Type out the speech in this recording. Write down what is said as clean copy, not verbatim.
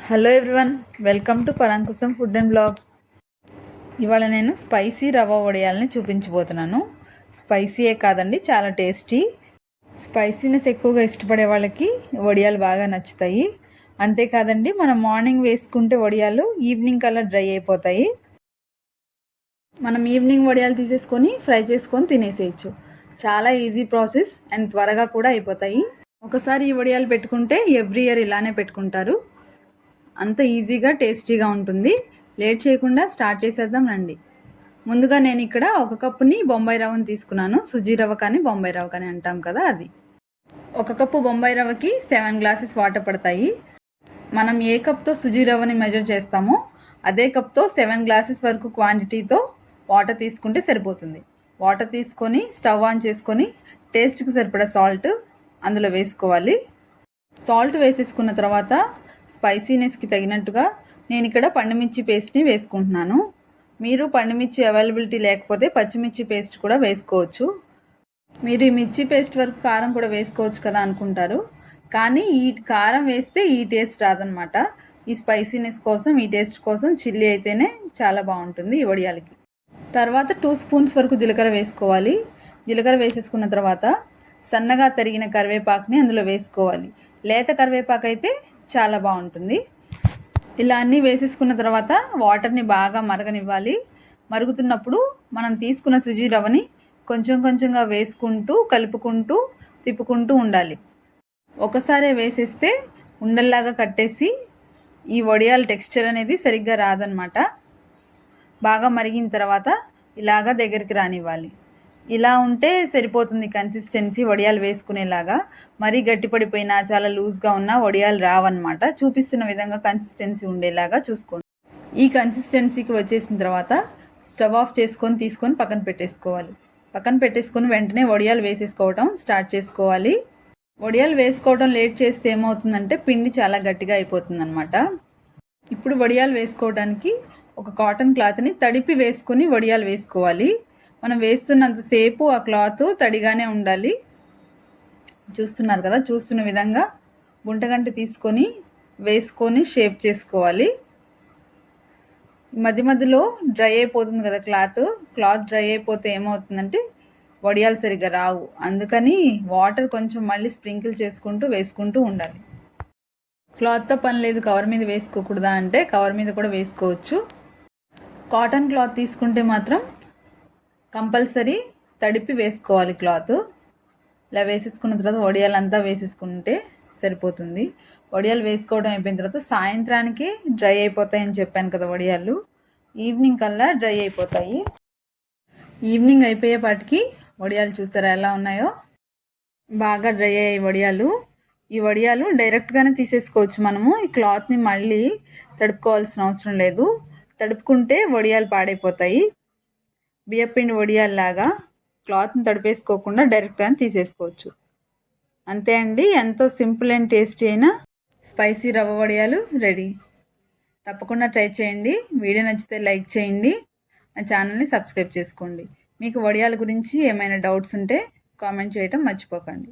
Hello everyone, welcome to Parankusham food and blogs. ఇవాళ నేను spicy రవ్వ వడియాలని చూపించబోతున్నాను. స్పైసీయే కాదండి, చాలా టేస్టీ. స్పైసీనెస్ ఎక్కువగా ఇష్టపడే వాళ్ళకి వడియాలు బాగా నచ్చుతాయి. అంతేకాదండి, మనం మార్నింగ్ వేసుకుంటే వడియాలు ఈవినింగ్ కల్లా డ్రై అయిపోతాయి. మనం ఈవినింగ్ వడియాలు తీసేసుకొని ఫ్రై చేసుకొని తినేసేయచ్చు. చాలా ఈజీ ప్రాసెస్ అండ్ త్వరగా కూడా అయిపోతాయి. ఒకసారి ఈ వడియాలు పెట్టుకుంటే ఎవ్రీ ఇయర్ ఇలానే పెట్టుకుంటారు. అంత ఈజీగా టేస్టీగా ఉంటుంది. లేట్ చేయకుండా స్టార్ట్ చేసేద్దాం రండి. ముందుగా నేను ఇక్కడ ఒక కప్పుని బొంబాయి రవ్వని తీసుకున్నాను. సుజీ రవ్వ కానీ బొంబాయి రవ్వ కానీ అంటాం కదా, అది. ఒక కప్పు బొంబాయి రవ్వకి 7 గ్లాసెస్ వాటర్ పడతాయి. మనం ఏ కప్తో సుజీ రవ్వని మెజర్ చేస్తామో అదే కప్తో 7 గ్లాసెస్ వరకు క్వాంటిటీతో వాటర్ తీసుకుంటే సరిపోతుంది. వాటర్ తీసుకొని స్టవ్ ఆన్ చేసుకొని టేస్ట్కి సరిపడా సాల్ట్ అందులో వేసుకోవాలి. సాల్ట్ వేసేసుకున్న తర్వాత స్పైసీనెస్కి తగినట్టుగా నేను ఇక్కడ పండుమిర్చి పేస్ట్ని వేసుకుంటున్నాను. మీరు పండుమిర్చి అవైలబిలిటీ లేకపోతే పచ్చిమిర్చి పేస్ట్ కూడా వేసుకోవచ్చు. మీరు ఈ మిర్చి పేస్ట్ వరకు కారం కూడా వేసుకోవచ్చు కదా అనుకుంటారు, కానీ ఈ కారం వేస్తే ఈ టేస్ట్ రాదనమాట. ఈ స్పైసీనెస్ కోసం, ఈ టేస్ట్ కోసం చిల్లీ అయితేనే చాలా బాగుంటుంది ఈ వడియాలకి. తర్వాత 2 స్పూన్స్ వరకు జీలకర్ర వేసుకోవాలి. జీలకర్ర వేసేసుకున్న తర్వాత సన్నగా తరిగిన కరివేపాకుని అందులో వేసుకోవాలి. లేత కరివేపాకు అయితే చాలా బాగుంటుంది. ఇలా అన్నీ వేసేసుకున్న తర్వాత వాటర్ని బాగా మరగనివ్వాలి. మరుగుతున్నప్పుడు మనం తీసుకున్న సుజీ రవ్వని కొంచెం కొంచెంగా వేసుకుంటూ కలుపుకుంటూ తిప్పుకుంటూ ఉండాలి. ఒకసారి వేసేస్తే ఉండల్లాగా కట్టేసి ఈ వడియాల టెక్స్చర్ అనేది సరిగ్గా రాదనమాట. బాగా మరిగిన తర్వాత ఇలాగా దగ్గరికి రానివ్వాలి. ఇలా ఉంటే సరిపోతుంది కన్సిస్టెన్సీ వడియాలు వేసుకునేలాగా. మరీ గట్టిపడిపోయినా చాలా లూజ్గా ఉన్న వడియాలు రావన్నమాట. చూపిస్తున్న విధంగా కన్సిస్టెన్సీ ఉండేలాగా చూసుకోండి. ఈ కన్సిస్టెన్సీకి వచ్చేసిన తర్వాత స్టవ్ ఆఫ్ చేసుకొని తీసుకొని పక్కన పెట్టేసుకోవాలి. పక్కన పెట్టేసుకొని వెంటనే వడియాలు వేసేసుకోవడం స్టార్ట్ చేసుకోవాలి. వడియాలు వేసుకోవడం లేట్ చేస్తే ఏమవుతుందంటే పిండి చాలా గట్టిగా అయిపోతుంది అనమాట. ఇప్పుడు వడియాలు వేసుకోవడానికి ఒక కాటన్ క్లాత్ని తడిపి వేసుకొని వడియాలు వేసుకోవాలి. మనం వేస్తున్నంతసేపు ఆ క్లాత్ తడిగానే ఉండాలి. చూస్తున్నారు కదా, చూస్తున్న విధంగా గుంటగంట తీసుకొని వేసుకొని షేప్ చేసుకోవాలి. మధ్య మధ్యలో డ్రై అయిపోతుంది కదా క్లాత్ డ్రై అయిపోతే ఏమవుతుందంటే వడియాలు సరిగ్గా రావు. అందుకని వాటర్ కొంచెం మళ్ళీ స్ప్రింకిల్ చేసుకుంటూ వేసుకుంటూ ఉండాలి. క్లాత్తో పని లేదు, కవర్ మీద వేసుకోకూడదా అంటే కవర్ మీద కూడా వేసుకోవచ్చు. కాటన్ క్లాత్ తీసుకుంటే మాత్రం కంపల్సరీ తడిపి వేసుకోవాలి క్లాత్. ఇలా వేసేసుకున్న తర్వాత వడియాలంతా వేసేసుకుంటే సరిపోతుంది. వడియాలు వేసుకోవడం అయిపోయిన తర్వాత సాయంత్రానికి డ్రై అయిపోతాయని చెప్పాను కదా వడియాలు. ఈవినింగ్ కల్లా డ్రై అయిపోతాయి. ఈవినింగ్ అయిపోయేపాటికి వడియాలు చూస్తారా ఎలా ఉన్నాయో, బాగా డ్రై అయ్యాయి వడియాలు. ఈ వడియాలు డైరెక్ట్గానే తీసేసుకోవచ్చు మనము. ఈ క్లాత్ని మళ్ళీ తడుపుకోవాల్సిన అవసరం లేదు. తడుపుకుంటే వడియాలు పాడైపోతాయి. బియ్యపిండి వడియాల్లాగా క్లాత్ని తడిపేసుకోకుండా డైరెక్ట్గానే తీసేసుకోవచ్చు. అంతే అండి, ఎంతో సింపుల్ అండ్ టేస్టీ అయిన స్పైసీ రవ్వ వడియాలు రెడీ. తప్పకుండా ట్రై చేయండి. వీడియో నచ్చితే లైక్ చేయండి, నా ఛానల్ని సబ్స్క్రైబ్ చేసుకోండి. మీకు వడియాల గురించి ఏమైనా డౌట్స్ ఉంటే కామెంట్ చేయటం మర్చిపోకండి.